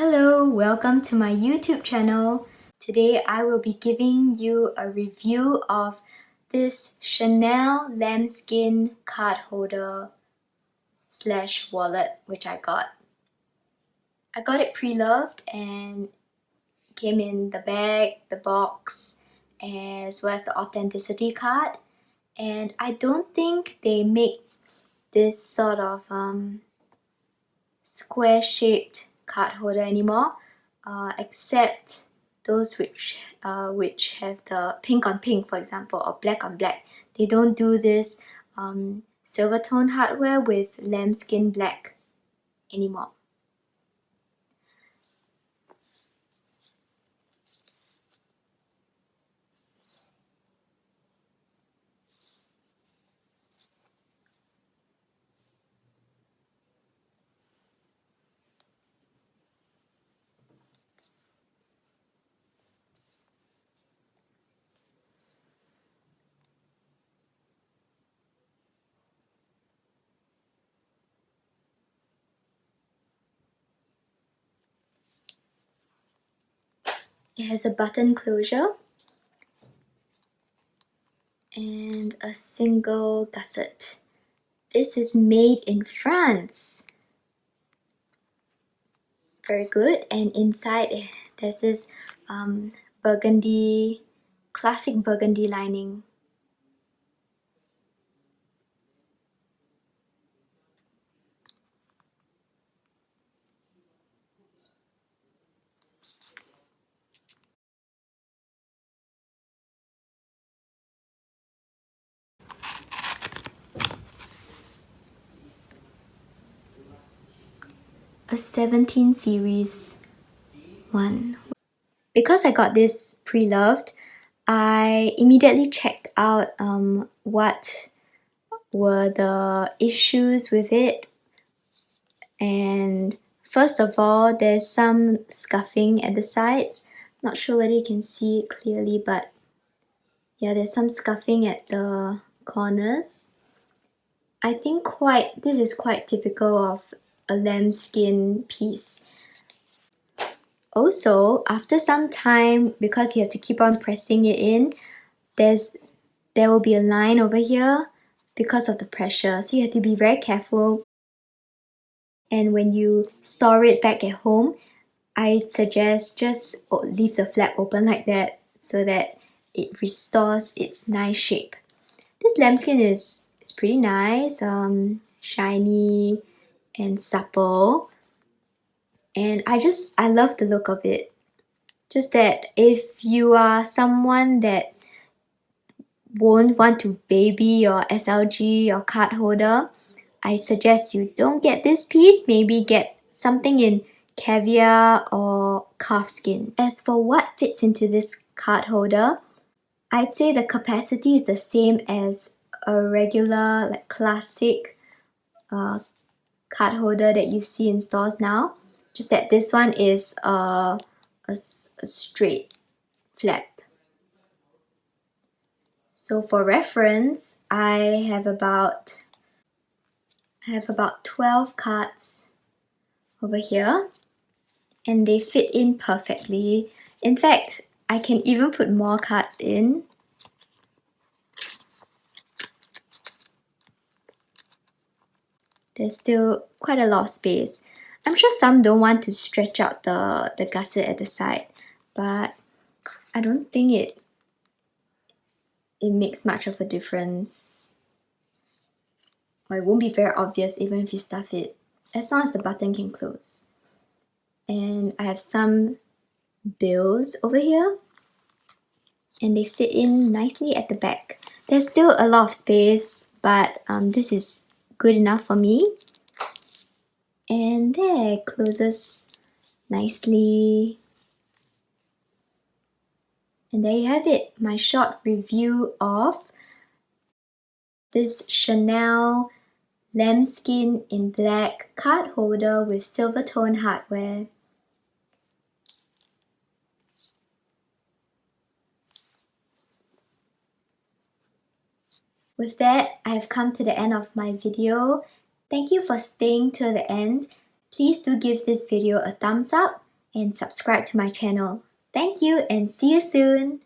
Hello, welcome to my YouTube channel. Today I will be giving you a review of this Chanel lambskin card holder slash wallet which I got. I got it pre-loved and came in the bag, the box, as well as the authenticity card. And I don't think they make this sort of square shaped card holder anymore, except those which have the pink on pink, for example, or black on black. They don't do this silver tone hardware with lambskin black anymore. It has a button closure and a single gusset. This is made in France. Very good. And inside there's this burgundy, classic burgundy lining. A 17 series one. Because I got this pre-loved, I immediately checked out what were the issues with it. And first of all, there's some scuffing at the sides. Not sure whether you can see it clearly, but yeah, there's some scuffing at the corners. I think this is quite typical of a lambskin piece. Also, after some time, because you have to keep on pressing it in, there will be a line over here because of the pressure. So you have to be very careful. And when you store it back at home, I'd suggest just leave the flap open like that so that it restores its nice shape. This lambskin is pretty nice, shiny and supple. And I love the look of it. Just that if you are someone that won't want to baby your SLG or card holder, I suggest you don't get this piece. Maybe get something in caviar or calfskin. As for what fits into this card holder, I'd say the capacity is the same as a regular, like classic card holder that you see in stores now. Just that this one is a straight flap. So for reference, I have about 12 cards over here, and they fit in perfectly. In fact, I can even put more cards in. There's still quite a lot of space. I'm sure some don't want to stretch out the gusset at the side, but I don't think it makes much of a difference. Or it won't be very obvious even if you stuff it, as long as the button can close. And I have some bills over here, and they fit in nicely at the back. There's still a lot of space, but this is good enough for me. And there, it closes nicely. And there you have it, my short review of this Chanel lambskin in black card holder with silver tone hardware. With that, I have come to the end of my video. Thank you for staying till the end. Please do give this video a thumbs up and subscribe to my channel. Thank you and see you soon!